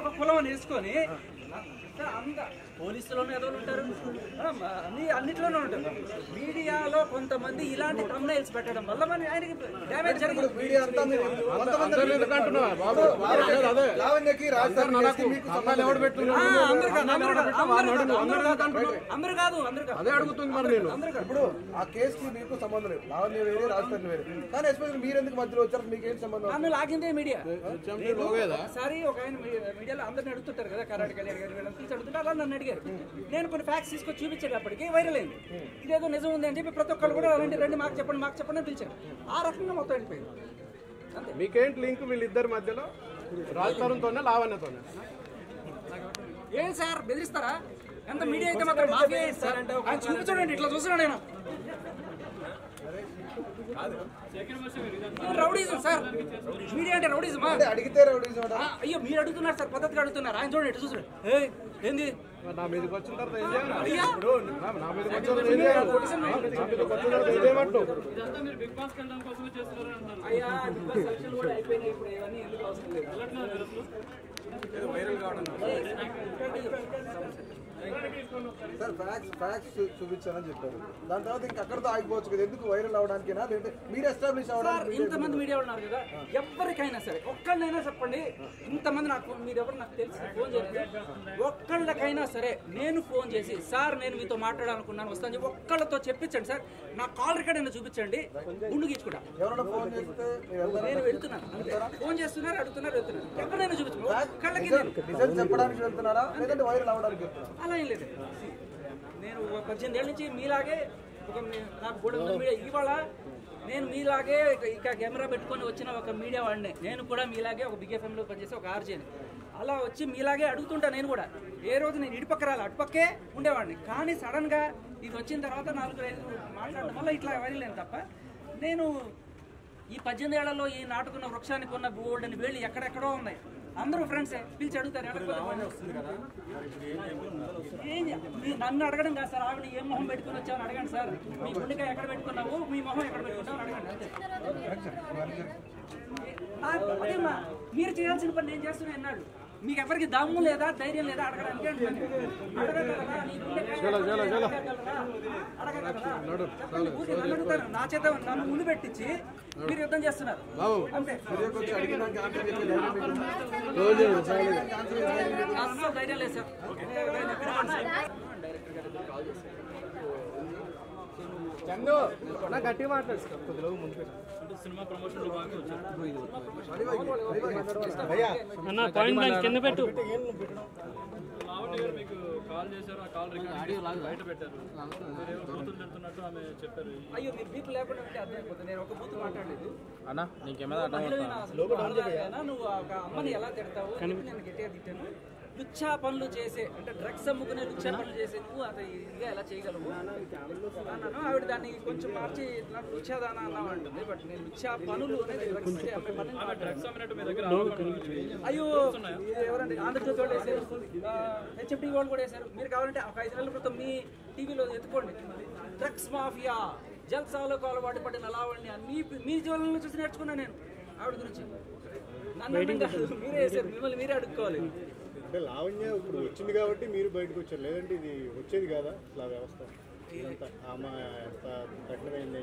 ఒక కులం వేసుకొని పోలీసులోనే ఏదో ఉంటారు, అన్నిట్లోనే ఉంటారు. మీడియాలో కొంతమంది ఇలాంటి thumbnails పెట్టడం వల్ల మన ఆయనకి డ్యామేజ్ జరిగింది. అందరూ కాదు అదే అడుగుతుంది. మరి నేను ఇప్పుడు ఆ కేసుకి మీకు సంబంధం లేదు, లావణ్య వేరే రాజధాని వేరే, కానీ ఎస్పెషల్ మీరు ఎందుకు మధ్యలో వచ్చారు? మీకేం సంబంధం? నన్ను లాగిందే మీడియా. సరే ఒక ఆయన మీడియాలో అందరిని అడుగుతుంటారు కదా, కరాటి కళ్యాణ్ గారు అడుగుతుంటే అలా నన్ను అడిగారు. నేను కొన్ని ఫ్యాక్ట్స్ తీసుకొని చూపించేటప్పటికి వైరల్ అయింది. ఇదేదో నిజం ఉంది అని చెప్పి ప్రతి ఒక్కరు కూడా అలాంటి రండి మాకు చెప్పండి అని పిలిచారు. ఆ రకంగా మొత్తం వెళ్ళిపోయింది. మీకేంటి లింక్ వీళ్ళిద్దరి మధ్యలో? రాజ్ తరుణ్తోనే లావణ్యతోనే? ఏం సార్ బెదిరిస్తారా? ఎంత మీడియా అయితే మాత్రం మాఫియా సార్ అంటే చూపించండి, ఇట్లా చూస్తున్నాడు నేను. రౌడీజం సార్, మీడియా అంటే రౌడీజం. అడిగితే రౌడీజం. అయ్యో మీరు అడుగుతున్నారు సార్, పద్ధతిగా అడుగుతున్నారు. ఆయన చూడండి, ఇటు చూసాడు. ఏంది నా మీదకి వచ్చిన తర్వాత ఏం చేయాలి? అయ్యా కూడా అయిపోయినాయి, ఇప్పుడు ఇవన్నీ ఎందుకు అవసరం లేదు. సార్ ఫ్యాక్ట్స్ చూపించానని చెప్పారు, దాని తర్వాత ఇంకా అక్కడతో ఆగిపోవచ్చు కదా, ఎందుకు వైరల్ అవడానికేనా లేదంటే మీరు ఎస్టాబ్లిష్ అవ్వడానికి? ఇంతమంది మీడియా ఉన్నారు కదా, ఎవరికైనా సరే ఒక్కళ్ళైనా చెప్పండి. ఇంతమంది నాకు మీరు ఎవరు నాకు తెలిసి ఫోన్ చేస్తే ఒక్కళ్ళకైనా సరే నేను ఫోన్ చేసి సార్ నేను మీతో మాట్లాడాలనుకున్నాను వస్తాను చెప్పి ఒక్కళ్ళతో చెప్పించండి సార్, నా కాల్ రికార్డ్ అయినా చూపించండి, గుండు గీచుకుంటా. ఎవరైనా ఫోన్ చేస్తే నేను వెళ్తున్నాను, ఫోన్ చేస్తున్నారు, అడుగుతున్నారు, వెళ్తున్నారు, ఎక్కడైనా చూపించండి. ఒక్కళ్ళకి చెప్పడానికి వెళ్తున్నారా లేదంటే వైరల్ అవడానికి వెళ్తున్నారా? అలా ఏం లేదు. నేను 18 ఏళ్ళ నుంచి మీలాగే నాకు కూడా మీడియా, ఇవాళ నేను మీలాగే ఇక కెమెరా పెట్టుకొని వచ్చిన ఒక మీడియా వాడిని. నేను కూడా మీలాగే ఒక బిగ్ ఎఫ్ఎంలో పనిచేసి ఒక ఆర్జేని. అలా వచ్చి మీలాగే అడుగుతుంటా నేను కూడా. ఏ రోజు నేను ఇటుపక్క రాలి అటుపక్కే ఉండేవాడిని, కానీ సడన్గా ఇది వచ్చిన తర్వాత 4-5 మాట్లాడడం వల్ల ఇట్లా వైరలేను తప్ప నేను ఈ 18 ఏళ్లలో ఈ నాటుకున్న వృక్షానికి ఉన్న బోర్డుని వేళ్ళు ఎక్కడెక్కడో ఉన్నాయి. అందరూ ఫ్రెండ్సే పిలిచి అడుగుతారు. నన్ను అడగడం కాదు సార్, ఆవిడ ఏం మొహం పెట్టుకుని వచ్చావని అడగండి సార్. మీ గుండెకాయ ఎక్కడ పెట్టుకున్నావు, మీ మొహం ఎక్కడ పెట్టుకున్నావు అడగండి అంతే. అదేమ్మా మీరు చేయాల్సిన పని నేను చేస్తున్నా అన్నాడు. మీకు ఎవరికి దమ్ము లేదా ధైర్యం లేదా అడగడానికి? నా చేత నన్ను ముందు పెట్టించి మీరు యుద్ధం చేస్తున్నారు అంతే. అస్సలు ధైర్యం లేదు సార్. డైరెక్టర్ గారు కాల్ చేశారు. చందు గట్టిగా మాట్లాడు సార్, కొద్దిగా ముందు సినిమా ప్రమోషన్ లో భాగంగా వచ్చారు. కింద పెట్టు. లావణ్య గారు మీకు కాల్ చేశారు, ఆ కాల్ రికార్డ్ బయట పెట్టారు. మీరు బూతులు తిడుతున్నట్టు ఆమె చెప్పారు. అయ్యో మీరు బీపీ లేకుండా ఉంటే అర్థమైపోతుంది. నేను ఒక బూత్ మాట్లాడలేదు అన్నా, నీకేమైనా నువ్వు ఒక అమ్మని ఎలా తిడతావు? నేను గట్టిగా తిట్టాను. లుచ్చా పనులు చేసే అంటే డ్రగ్స్ అమ్ముకునే లుచ్చా పనులు చేసే నువ్వు అది ఇదిగా ఎలా చేయగలవు అన్నాను. ఆవిడ దాన్ని కొంచెం మార్చి లుచ్చాదానా అన్నావు అంటుంది. బట్ నేను లుచ్చా పనులు అనేది అయ్యో ఎవరండి ఆంధ్రజ్యోతి వాళ్ళు వేసారు, హెచ్ఎండి వాళ్ళు కూడా వేశారు. మీరు కావాలంటే ఒక 5 నెలల క్రితం మీ టీవీలో ఎత్తుకోండి. డ్రగ్స్ మాఫియా జల్సాలకు అలవాటు పడిన లావణ్య మీ జీవనంలో చూసి నేర్చుకున్నాను నేను ఆవిడ గురించి. నన్ను మీరే వేసారు, మిమ్మల్ని మీరే అడుక్కోవాలి. అంటే లావణ్య ఇప్పుడు వచ్చింది కాబట్టి మీరు బయటకు వచ్చారు, లేదంటే ఇది వచ్చేది కాదా ఇట్లా వ్యవస్థ? ఆమె ఎంత కఠినమైంది.